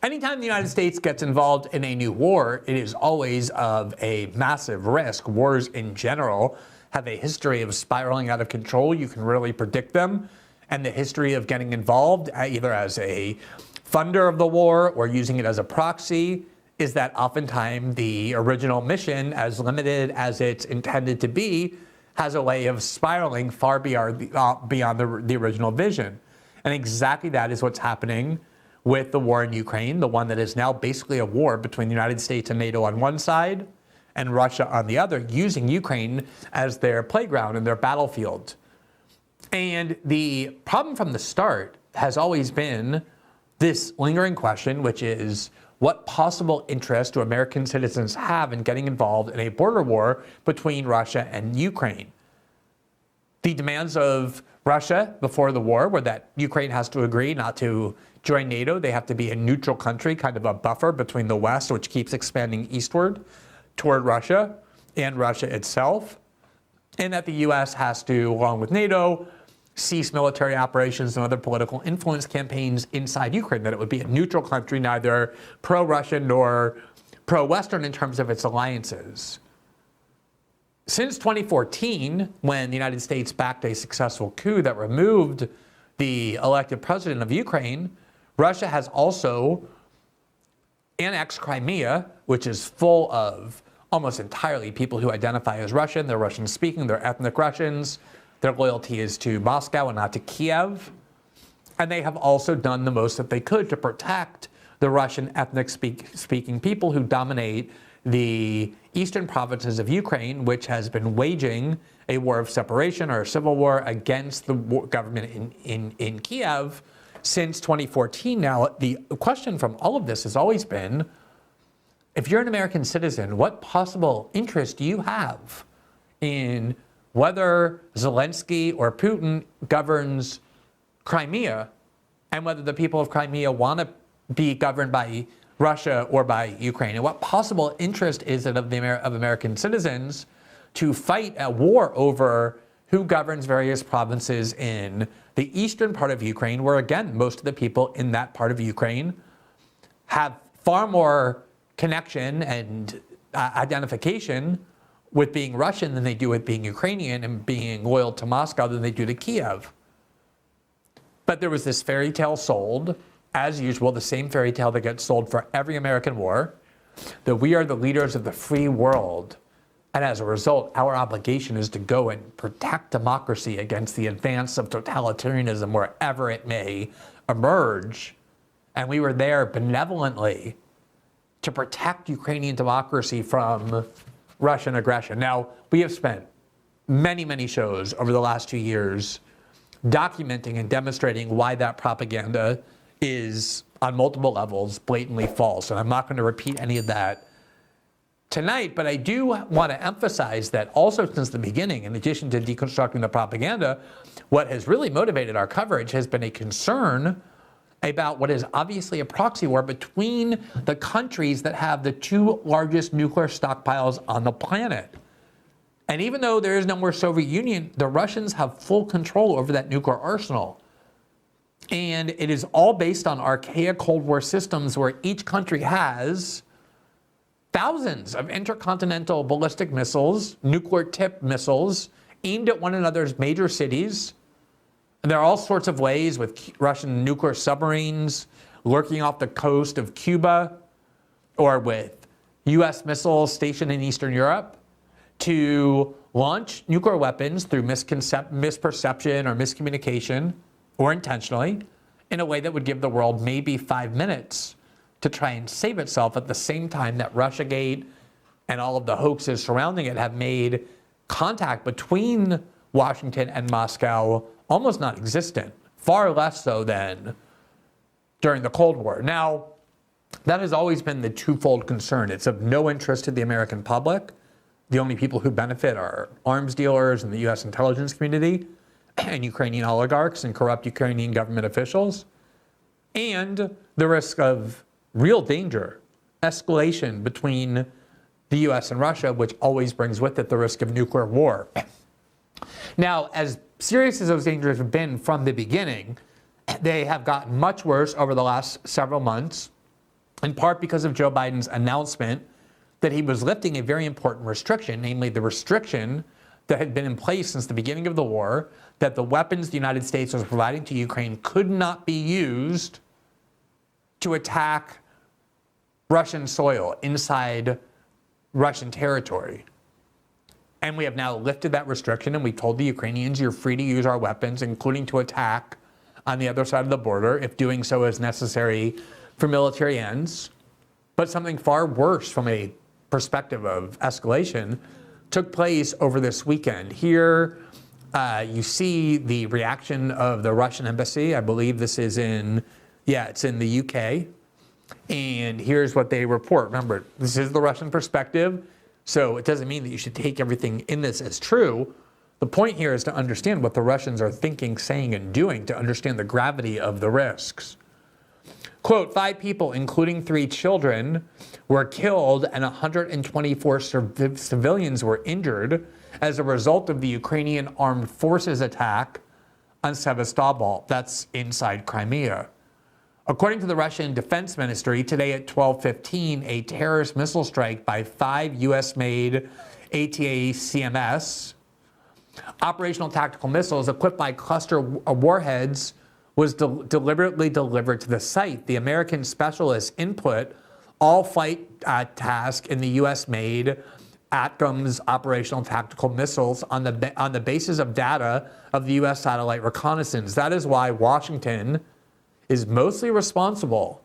Anytime the United States gets involved in a new war, it is always of a massive risk. Wars in general have a history of spiraling out of control. You can really predict them. And the history of getting involved, either as a funder of the war or using it as a proxy, is that oftentimes the original mission, as limited as it's intended to be, has a way of spiraling far beyond the original vision. And exactly that is what's happening with the war in Ukraine, the one that is now basically a war between the United States and NATO on one side and Russia on the other, using Ukraine as their playground and their battlefield. And the problem from the start has always been this lingering question, which is, what possible interest do American citizens have in getting involved in a border war between Russia and Ukraine? The demands of Russia before the war were that Ukraine has to agree not to join NATO. They have to be a neutral country, kind of a buffer between the West, which keeps expanding eastward toward Russia, and Russia itself. And that the US has to, along with NATO, cease military operations and other political influence campaigns inside Ukraine, that it would be a neutral country, neither pro-Russian nor pro-Western in terms of its alliances. Since 2014, when the United States backed a successful coup that removed the elected president of Ukraine, Russia has also annexed Crimea, which is full of almost entirely people who identify as Russian. They're Russian-speaking, they're ethnic Russians. Their loyalty is to Moscow and not to Kiev. And they have also done the most that they could to protect the Russian ethnic-speaking people who dominate the eastern provinces of Ukraine, which has been waging a war of separation or a civil war against the government in Kiev since 2014. Now, the question from all of this has always been, if you're an American citizen, what possible interest do you have in whether Zelensky or Putin governs Crimea, and whether the people of Crimea want to be governed by Russia or by Ukraine? And what possible interest is it of American citizens to fight a war over who governs various provinces in the eastern part of Ukraine, where, again, most of the people in that part of Ukraine have far more connection and identification with being Russian than they do with being Ukrainian, and being loyal to Moscow than they do to Kiev. But there was this fairy tale sold, as usual, the same fairy tale that gets sold for every American war, that we are the leaders of the free world. And as a result, our obligation is to go and protect democracy against the advance of totalitarianism wherever it may emerge. And we were there benevolently to protect Ukrainian democracy from Russian aggression. Now, we have spent many, many shows over the last 2 years documenting and demonstrating why that propaganda is, on multiple levels, blatantly false. And I'm not going to repeat any of that tonight, but I do want to emphasize that also since the beginning, in addition to deconstructing the propaganda, what has really motivated our coverage has been a concern about what is obviously a proxy war between the countries that have the two largest nuclear stockpiles on the planet. And even though there is no more Soviet Union, the Russians have full control over that nuclear arsenal. And it is all based on archaic Cold War systems where each country has thousands of intercontinental ballistic missiles, nuclear-tipped missiles, aimed at one another's major cities. And there are all sorts of ways with Russian nuclear submarines lurking off the coast of Cuba, or with US missiles stationed in Eastern Europe, to launch nuclear weapons through misperception or miscommunication, or intentionally, in a way that would give the world maybe 5 minutes to try and save itself, at the same time that Russiagate and all of the hoaxes surrounding it have made contact between Washington and Moscow almost non-existent, far less so than during the Cold War. Now, that has always been the twofold concern. It's of no interest to the American public. The only people who benefit are arms dealers and the US intelligence community and Ukrainian oligarchs and corrupt Ukrainian government officials. And the risk of real danger, escalation between the US and Russia, which always brings with it the risk of nuclear war. Now, as serious as those dangers have been from the beginning, they have gotten much worse over the last several months. in part because of Joe Biden's announcement that he was lifting a very important restriction, namely the restriction that had been in place since the beginning of the war, that the weapons the United States was providing to Ukraine could not be used to attack Russian soil inside Russian territory. And we have now lifted that restriction, and we told the Ukrainians, you're free to use our weapons, including to attack on the other side of the border, if doing so is necessary for military ends. But something far worse from a perspective of escalation took place over this weekend. Here you see the reaction of the Russian embassy. I believe this is it's in the UK. And here's what they report. Remember, this is the Russian perspective, so it doesn't mean that you should take everything in this as true. The point here is to understand what the Russians are thinking, saying, and doing, to understand the gravity of the risks. Quote, 5 people, including 3 children, were killed and 124 civilians were injured as a result of the Ukrainian armed forces attack on Sevastopol. That's inside Crimea. According to the Russian Defense Ministry, today at 12:15, a terrorist missile strike by 5 U.S.-made ATACMS operational tactical missiles equipped by cluster warheads was deliberately delivered to the site. The American specialists input all flight task in the U.S.-made ATACMS operational tactical missiles on the basis of data of the U.S. satellite reconnaissance. That is why Washington is mostly responsible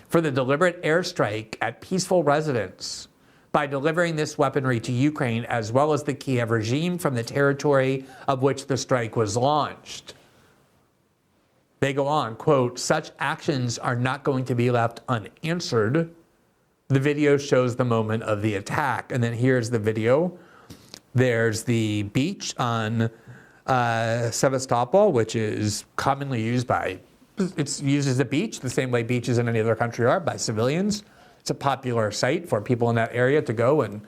for the deliberate airstrike at peaceful residents by delivering this weaponry to Ukraine, as well as the Kiev regime from the territory of which the strike was launched. They go on, quote, such actions are not going to be left unanswered. The video shows the moment of the attack. And then here's the video. There's the beach on Sevastopol, which is commonly used it's used as a beach, the same way beaches in any other country are, by civilians. It's a popular site for people in that area to go and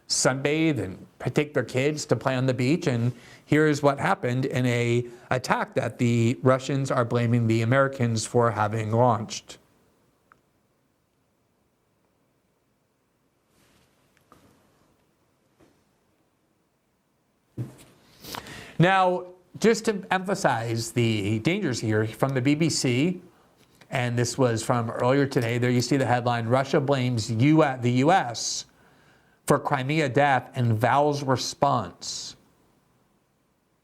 sunbathe and take their kids to play on the beach. And here's what happened in an attack that the Russians are blaming the Americans for having launched. Now, just to emphasize the dangers here, from the BBC, and this was from earlier today, there you see the headline, Russia blames the U.S. for Crimea death and vows response.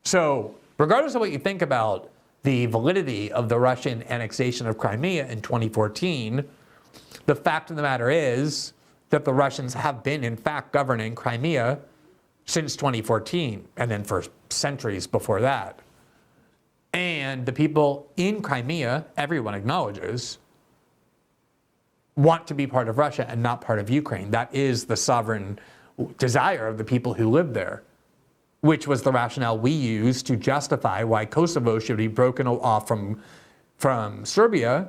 So, regardless of what you think about the validity of the Russian annexation of Crimea in 2014, the fact of the matter is that the Russians have been, in fact, governing Crimea since 2014, and then for centuries before that. And the people in Crimea, everyone acknowledges, want to be part of Russia and not part of Ukraine. That is the sovereign desire of the people who live there, which was the rationale we used to justify why Kosovo should be broken off from Serbia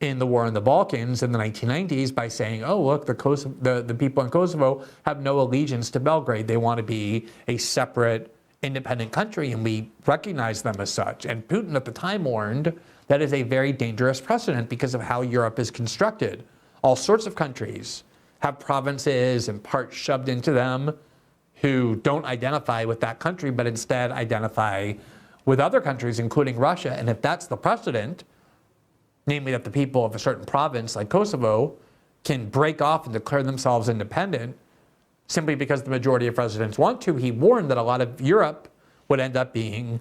in the war in the Balkans in the 1990s by saying, oh, look, the people in Kosovo have no allegiance to Belgrade. They want to be a separate, independent country, and we recognize them as such. And Putin at the time warned that is a very dangerous precedent because of how Europe is constructed. All sorts of countries have provinces and parts shoved into them who don't identify with that country, but instead identify with other countries, including Russia. And if that's the precedent, namely that the people of a certain province like Kosovo can break off and declare themselves independent simply because the majority of residents want to, he warned that a lot of Europe would end up being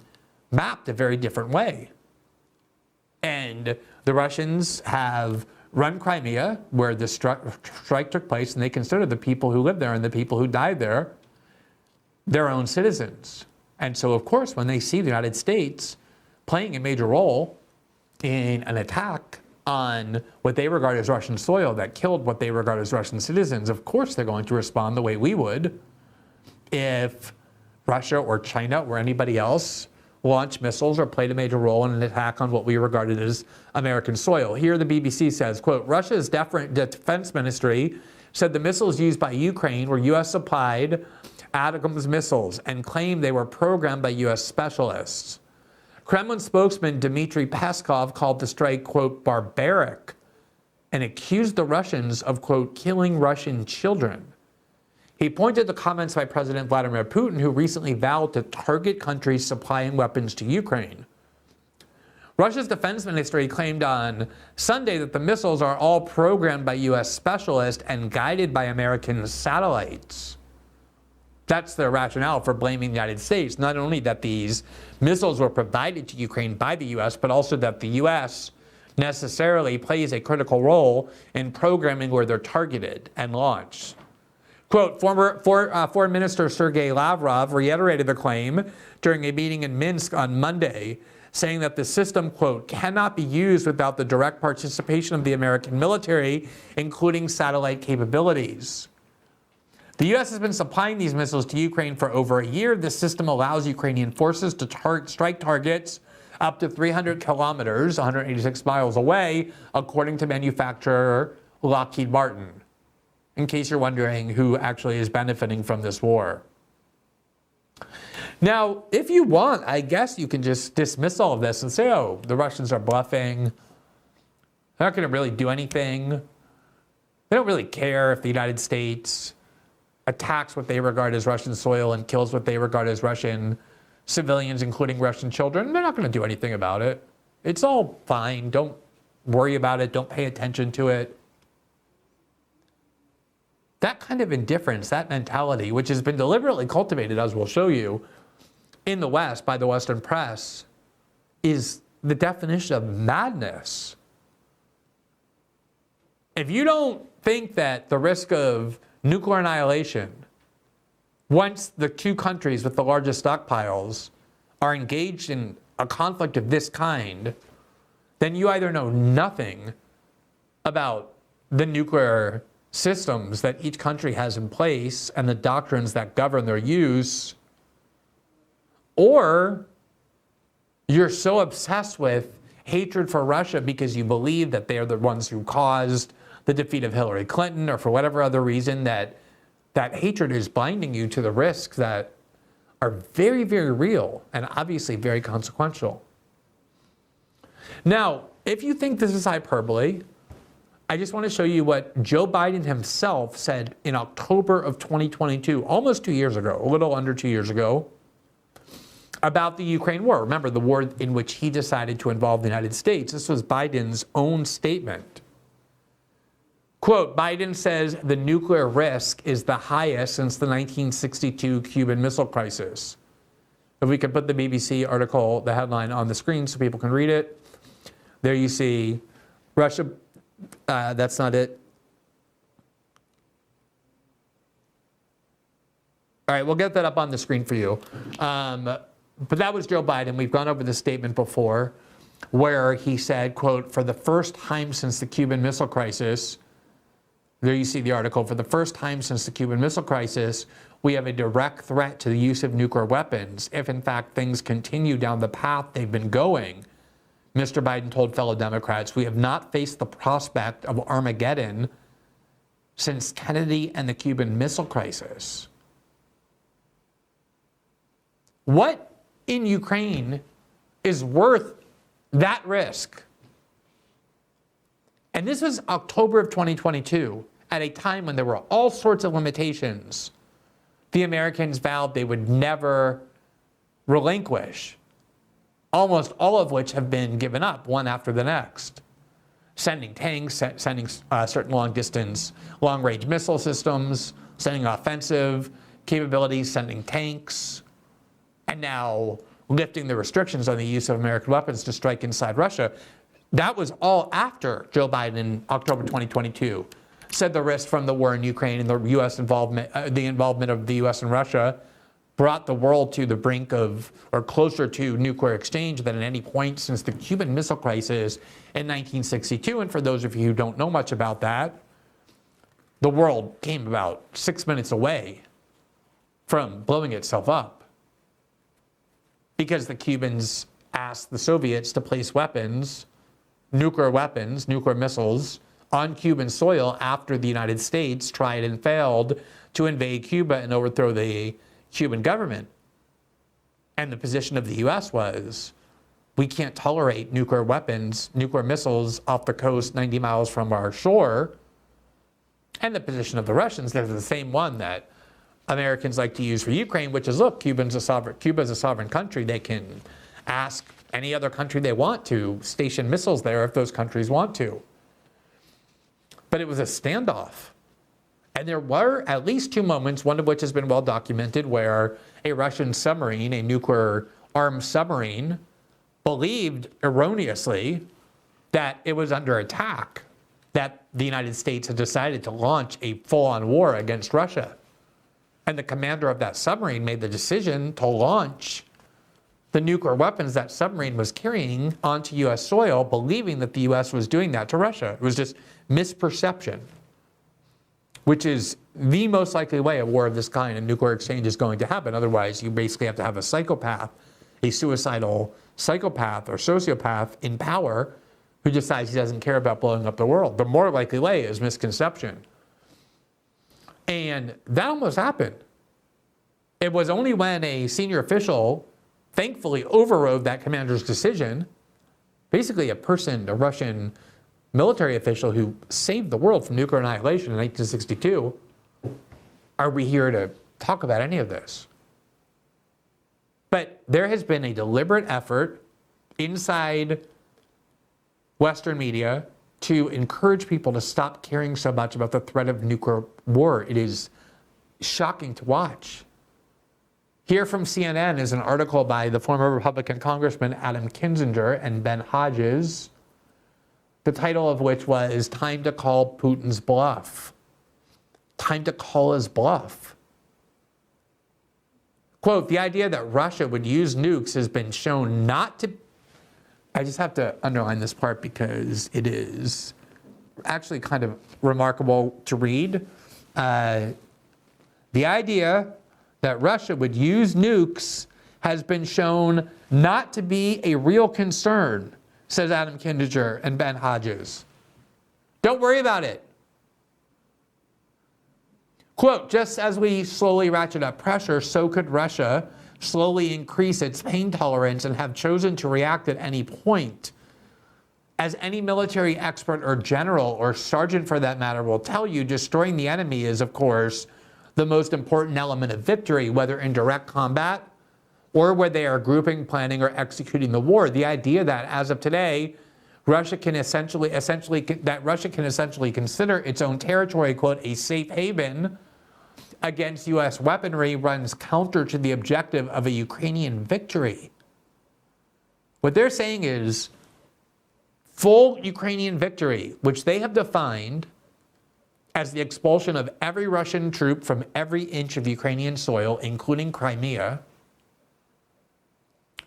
mapped a very different way. And the Russians have run Crimea, where the strike took place, and they consider the people who live there and the people who died there their own citizens. And so, of course, when they see the United States playing a major role in an attack on what they regard as Russian soil that killed what they regard as Russian citizens, of course they're going to respond the way we would if Russia or China or anybody else launched missiles or played a major role in an attack on what we regarded as American soil. Here the BBC says, quote, Russia's defense ministry said the missiles used by Ukraine were U.S.-supplied ATACMS missiles and claimed they were programmed by U.S. specialists. Kremlin spokesman Dmitry Peskov called the strike, quote, barbaric and accused the Russians of, quote, killing Russian children. He pointed to comments by President Vladimir Putin, who recently vowed to target countries supplying weapons to Ukraine. Russia's defense ministry claimed on Sunday that the missiles are all programmed by U.S. specialists and guided by American satellites. That's their rationale for blaming the United States. Not only that these missiles were provided to Ukraine by the U.S., but also that the U.S. necessarily plays a critical role in programming where they're targeted and launched. Quote, Foreign Minister Sergei Lavrov reiterated the claim during a meeting in Minsk on Monday, saying that the system, quote, cannot be used without the direct participation of the American military, including satellite capabilities. The U.S. has been supplying these missiles to Ukraine for over a year. This system allows Ukrainian forces to strike targets up to 300 kilometers, 186 miles away, according to manufacturer Lockheed Martin, in case you're wondering who actually is benefiting from this war. Now, if you want, I guess you can just dismiss all of this and say, oh, the Russians are bluffing. They're not going to really do anything. They don't really care if the United States attacks what they regard as Russian soil and kills what they regard as Russian civilians, including Russian children. They're not going to do anything about it. It's all fine. Don't worry about it. Don't pay attention to it. That kind of indifference, that mentality, which has been deliberately cultivated, as we'll show you, in the West by the Western press, is the definition of madness. If you don't think that the risk of nuclear annihilation, once the two countries with the largest stockpiles are engaged in a conflict of this kind, then you either know nothing about the nuclear systems that each country has in place and the doctrines that govern their use, or you're so obsessed with hatred for Russia because you believe that they are the ones who caused the defeat of Hillary Clinton, or for whatever other reason that hatred is blinding you to the risks that are very, very real and obviously very consequential. Now, if you think this is hyperbole, I just want to show you what Joe Biden himself said in October of 2022, almost 2 years ago, a little under 2 years ago, about the Ukraine war. Remember, the war in which he decided to involve the United States. This was Biden's own statement. Quote, Biden says the nuclear risk is the highest since the 1962 Cuban Missile Crisis. If we could put the BBC article, the headline on the screen so people can read it. There you see Russia, that's not it. All right, we'll get that up on the screen for you. But that was Joe Biden. We've gone over this statement before where he said, quote, for the first time since the Cuban Missile Crisis, there you see the article, for the first time since the Cuban Missile Crisis, we have a direct threat to the use of nuclear weapons. If in fact things continue down the path they've been going, Mr. Biden told fellow Democrats, we have not faced the prospect of Armageddon since Kennedy and the Cuban Missile Crisis. What in Ukraine is worth that risk? And this was October of 2022, at a time when there were all sorts of limitations the Americans vowed they would never relinquish, almost all of which have been given up one after the next. Sending tanks, sending certain long-distance, long-range missile systems, sending offensive capabilities, sending tanks, and now lifting the restrictions on the use of American weapons to strike inside Russia. That was all after Joe Biden in October 2022 said the risk from the war in Ukraine and the U.S. involvement, the involvement of the U.S. and Russia brought the world to the brink of, or closer to, nuclear exchange than at any point since the Cuban Missile Crisis in 1962. And for those of you who don't know much about that, the world came about 6 minutes away from blowing itself up because the Cubans asked the Soviets to place weapons, nuclear missiles, on Cuban soil after the United States tried and failed to invade Cuba and overthrow the Cuban government. And the position of the U.S. was, we can't tolerate nuclear weapons, nuclear missiles off the coast 90 miles from our shore. And the position of the Russians, they're the same one that Americans like to use for Ukraine, which is, look, Cuba's a sovereign country. They can ask any other country they want to station missiles there if those countries want to. But it was a standoff. And there were at least two moments, one of which has been well documented, where a Russian submarine, a nuclear-armed submarine, believed erroneously that it was under attack, that the United States had decided to launch a full-on war against Russia. And the commander of that submarine made the decision to launch the nuclear weapons that submarine was carrying onto U.S. soil, believing that the U.S. was doing that to Russia. It was just misperception, which is the most likely way a war of this kind, a nuclear exchange, is going to happen. Otherwise, you basically have to have a psychopath, a suicidal psychopath or sociopath in power who decides he doesn't care about blowing up the world. The more likely way is misconception. And that almost happened. It was only when a senior official thankfully overrode that commander's decision, basically a Russian military official who saved the world from nuclear annihilation in 1962, are we here to talk about any of this. But there has been a deliberate effort inside Western media to encourage people to stop caring so much about the threat of nuclear war. It is shocking to watch. Here from CNN is an article by the former Republican Congressman Adam Kinzinger and Ben Hodges, the title of which was "Time to Call Putin's Bluff." Time to call his bluff. Quote, "The idea that Russia would use nukes has been shown not to..." I just have to underline this part because it is actually kind of remarkable to read. The idea that Russia would use nukes has been shown not to be a real concern, says Adam Kinzinger and Ben Hodges. Don't worry about it. Quote, "Just as we slowly ratchet up pressure, so could Russia slowly increase its pain tolerance and have chosen to react at any point. As any military expert or general or sergeant for that matter will tell you, destroying the enemy is, of course, the most important element of victory, whether in direct combat or where they are grouping, planning, or executing the war. The idea that, as of today, Russia can essentially consider its own territory, quote, a safe haven against U.S. weaponry runs counter to the objective of a Ukrainian victory." What they're saying is full Ukrainian victory, which they have defined as the expulsion of every Russian troop from every inch of Ukrainian soil, including Crimea,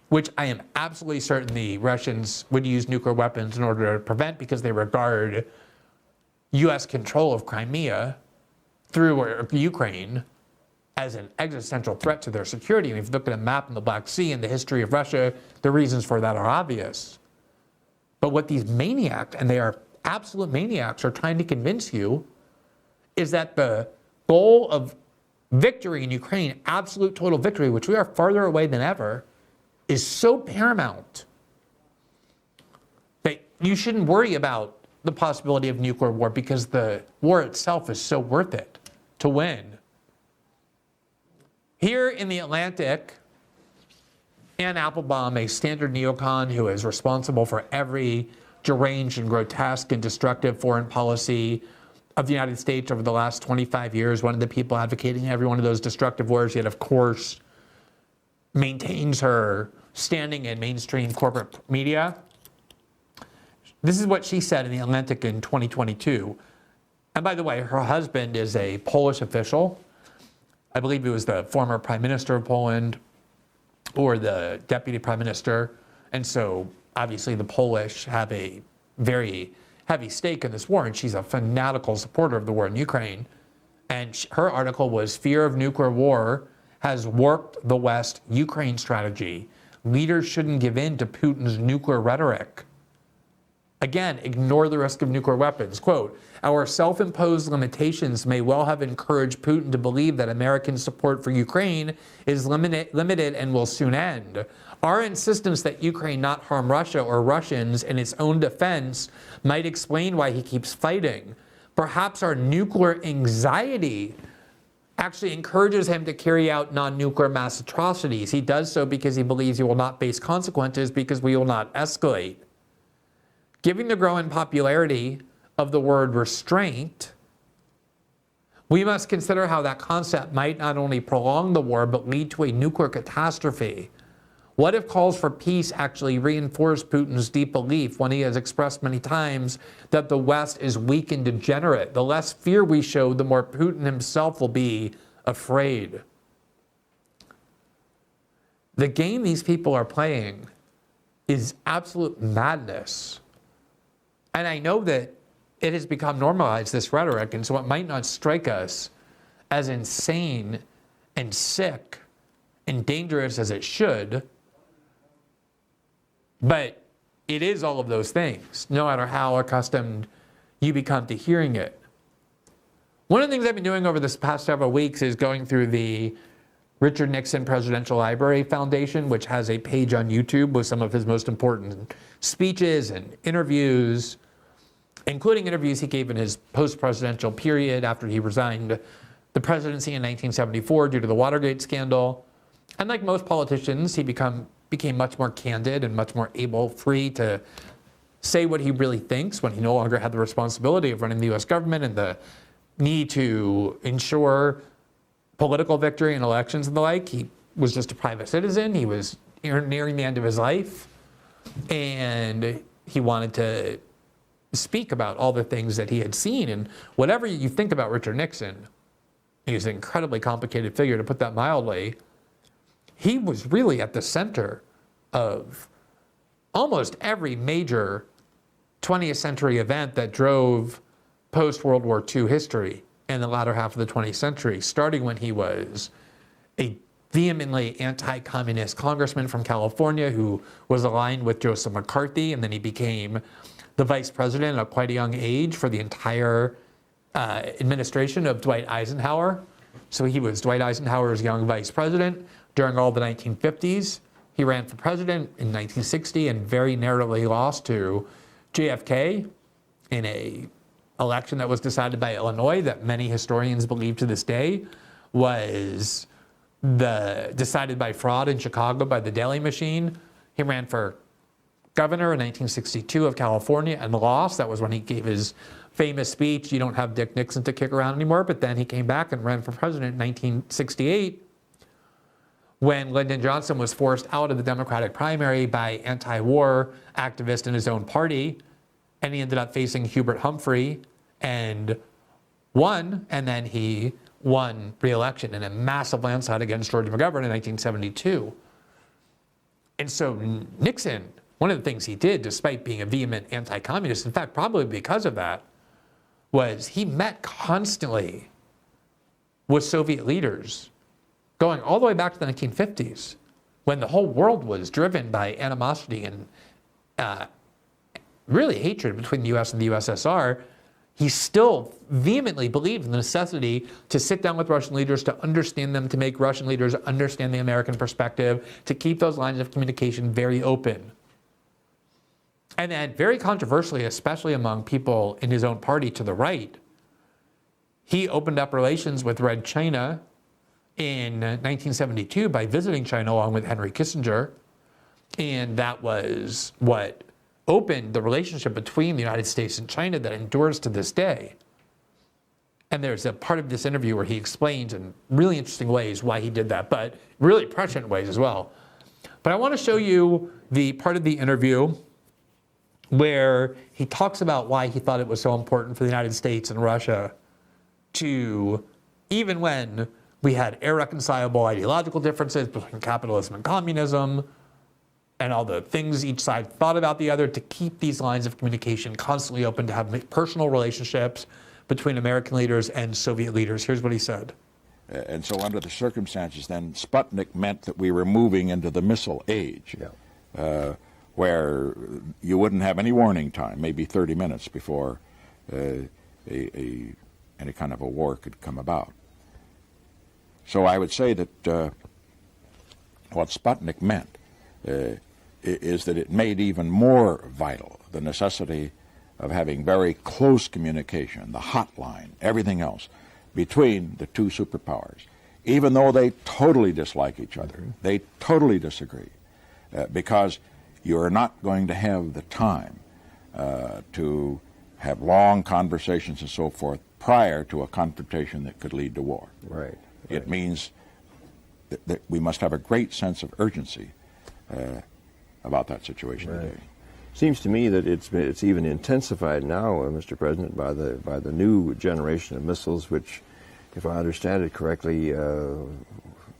which I am absolutely certain the Russians would use nuclear weapons in order to prevent, because they regard U.S. control of Crimea through Ukraine as an existential threat to their security. And if you look at a map in the Black Sea and the history of Russia, the reasons for that are obvious. But what these maniacs, and they are absolute maniacs, are trying to convince you is that the goal of victory in Ukraine, absolute total victory, which we are farther away than ever, is so paramount that you shouldn't worry about the possibility of nuclear war because the war itself is so worth it to win. Here in the Atlantic, Ann Applebaum, a standard neocon who is responsible for every deranged and grotesque and destructive foreign policy of the United States over the last 25 years, one of the people advocating every one of those destructive wars, yet of course maintains her standing in mainstream corporate media. This is what she said in the Atlantic in 2022. And by the way, her husband is a Polish official. I believe he was the former prime minister of Poland or the deputy prime minister. And so obviously the Polish have a very heavy stake in this war, and she's a fanatical supporter of the war in Ukraine. And her article was "Fear of Nuclear War has warped the West-Ukraine strategy. Leaders shouldn't give in to Putin's nuclear rhetoric." Again, ignore the risk of nuclear weapons. Quote, our self-imposed limitations may well have encouraged Putin to believe that American support for Ukraine is limited and will soon end. Our insistence that Ukraine not harm Russia or Russians in its own defense might explain why he keeps fighting. Perhaps our nuclear anxiety actually encourages him to carry out non-nuclear mass atrocities. He does so because he believes he will not face consequences because we will not escalate. Given the growing popularity of the word restraint, we must consider how that concept might not only prolong the war, but lead to a nuclear catastrophe. What if calls for peace actually reinforce Putin's deep belief, one he has expressed many times, that the West is weak and degenerate? The less fear we show, the more Putin himself will be afraid. The game these people are playing is absolute madness. And I know that it has become normalized, this rhetoric, and so it might not strike us as insane and sick and dangerous as it should, but it is all of those things, no matter how accustomed you become to hearing it. One of the things I've been doing over this past several weeks is going through the Richard Nixon Presidential Library Foundation, which has a page on YouTube with some of his most important speeches and interviews, including interviews he gave in his post-presidential period after he resigned the presidency in 1974 due to the Watergate scandal. And like most politicians, he became much more candid and much more free to say what he really thinks when he no longer had the responsibility of running the US government and the need to ensure political victory in elections and the like. He was just a private citizen. He was nearing the end of his life, and he wanted to speak about all the things that he had seen. And whatever you think about Richard Nixon, he's an incredibly complicated figure, to put that mildly. He was really at the center of almost every major 20th century event that drove post-World War II history in the latter half of the 20th century, starting when he was a vehemently anti-communist congressman from California who was aligned with Joseph McCarthy, and then he became the vice president at quite a young age for the entire administration of Dwight Eisenhower. So he was Dwight Eisenhower's young vice president during all the 1950s. He ran for president in 1960 and very narrowly lost to JFK in an election that was decided by Illinois that many historians believe to this day was decided by fraud in Chicago by the Daley machine. He ran for governor in 1962 of California and lost. That was when he gave his famous speech, "You don't have Dick Nixon to kick around anymore." But then he came back and ran for president in 1968 when Lyndon Johnson was forced out of the Democratic primary by anti-war activists in his own party. And he ended up facing Hubert Humphrey and won. And then he won re-election in a massive landslide against George McGovern in 1972. And so Nixon, one of the things he did, despite being a vehement anti-communist, in fact, probably because of that, was he met constantly with Soviet leaders, going all the way back to the 1950s, when the whole world was driven by animosity and really hatred between the US and the USSR. He still vehemently believed in the necessity to sit down with Russian leaders, to understand them, to make Russian leaders understand the American perspective, to keep those lines of communication very open. And then, very controversially, especially among people in his own party to the right, he opened up relations with Red China in 1972 by visiting China along with Henry Kissinger. And that was what opened the relationship between the United States and China that endures to this day. And there's a part of this interview where he explains in really interesting ways why he did that, but really prescient ways as well. But I want to show you the part of the interview where he talks about why he thought it was so important for the United States and Russia to, even when we had irreconcilable ideological differences between capitalism and communism, and all the things each side thought about the other, to keep these lines of communication constantly open, to have personal relationships between American leaders and Soviet leaders. Here's what he said. And so under the circumstances then, Sputnik meant that we were moving into the missile age. Yeah. where you wouldn't have any warning time, maybe 30 minutes before any kind of a war could come about. So I would say that what Sputnik meant is that it made even more vital the necessity of having very close communication, the hotline, everything else, between the two superpowers, even though they totally dislike each other, they totally disagree, because you're not going to have the time to have long conversations and so forth prior to a confrontation that could lead to war. Right. It means that we must have a great sense of urgency about that situation today. Seems to me that it's even intensified now, Mr. President, by the new generation of missiles, which, if I understand it correctly,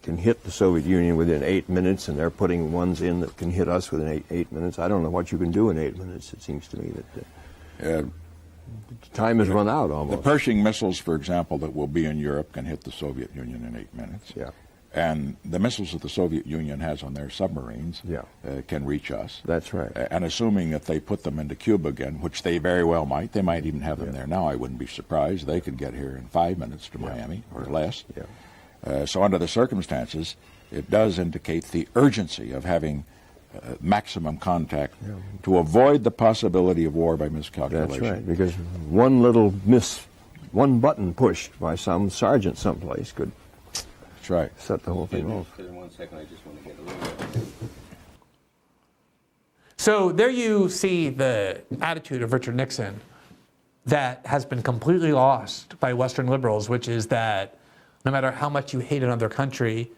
can hit the Soviet Union within 8 minutes, and they're putting ones in that can hit us within eight minutes. I don't know what you can do in 8 minutes. It seems to me that time has run out almost. The Pershing missiles, for example, that will be in Europe can hit the Soviet Union in 8 minutes. Yeah. And the missiles that the Soviet Union has on their submarines can reach us. That's right. And assuming that they put them into Cuba again, which they very well might, they might even have them there now. I wouldn't be surprised. They could get here in 5 minutes to Miami or less. So under the circumstances, it does indicate the urgency of having maximum contact to avoid the possibility of war by miscalculation. That's right, because one little one button pushed by some sergeant someplace could set the whole thing off. In 1 second, I just want to get a little bit. So there you see the attitude of Richard Nixon that has been completely lost by Western liberals, which is that no matter how much you hate another country,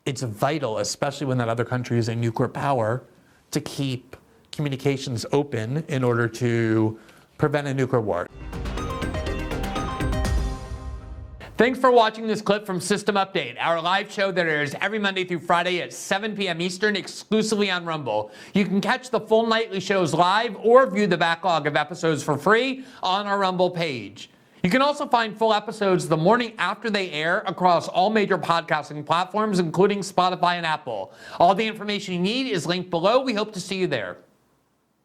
it's vital, especially when that other country is a nuclear power, to keep communications open in order to prevent a nuclear war. Thanks for watching this clip from System Update, our live show that airs every Monday through Friday at 7 p.m. Eastern, exclusively on Rumble. You can catch the full nightly shows live or view the backlog of episodes for free on our Rumble page. You can also find full episodes the morning after they air across all major podcasting platforms, including Spotify and Apple. All the information you need is linked below. We hope to see you there.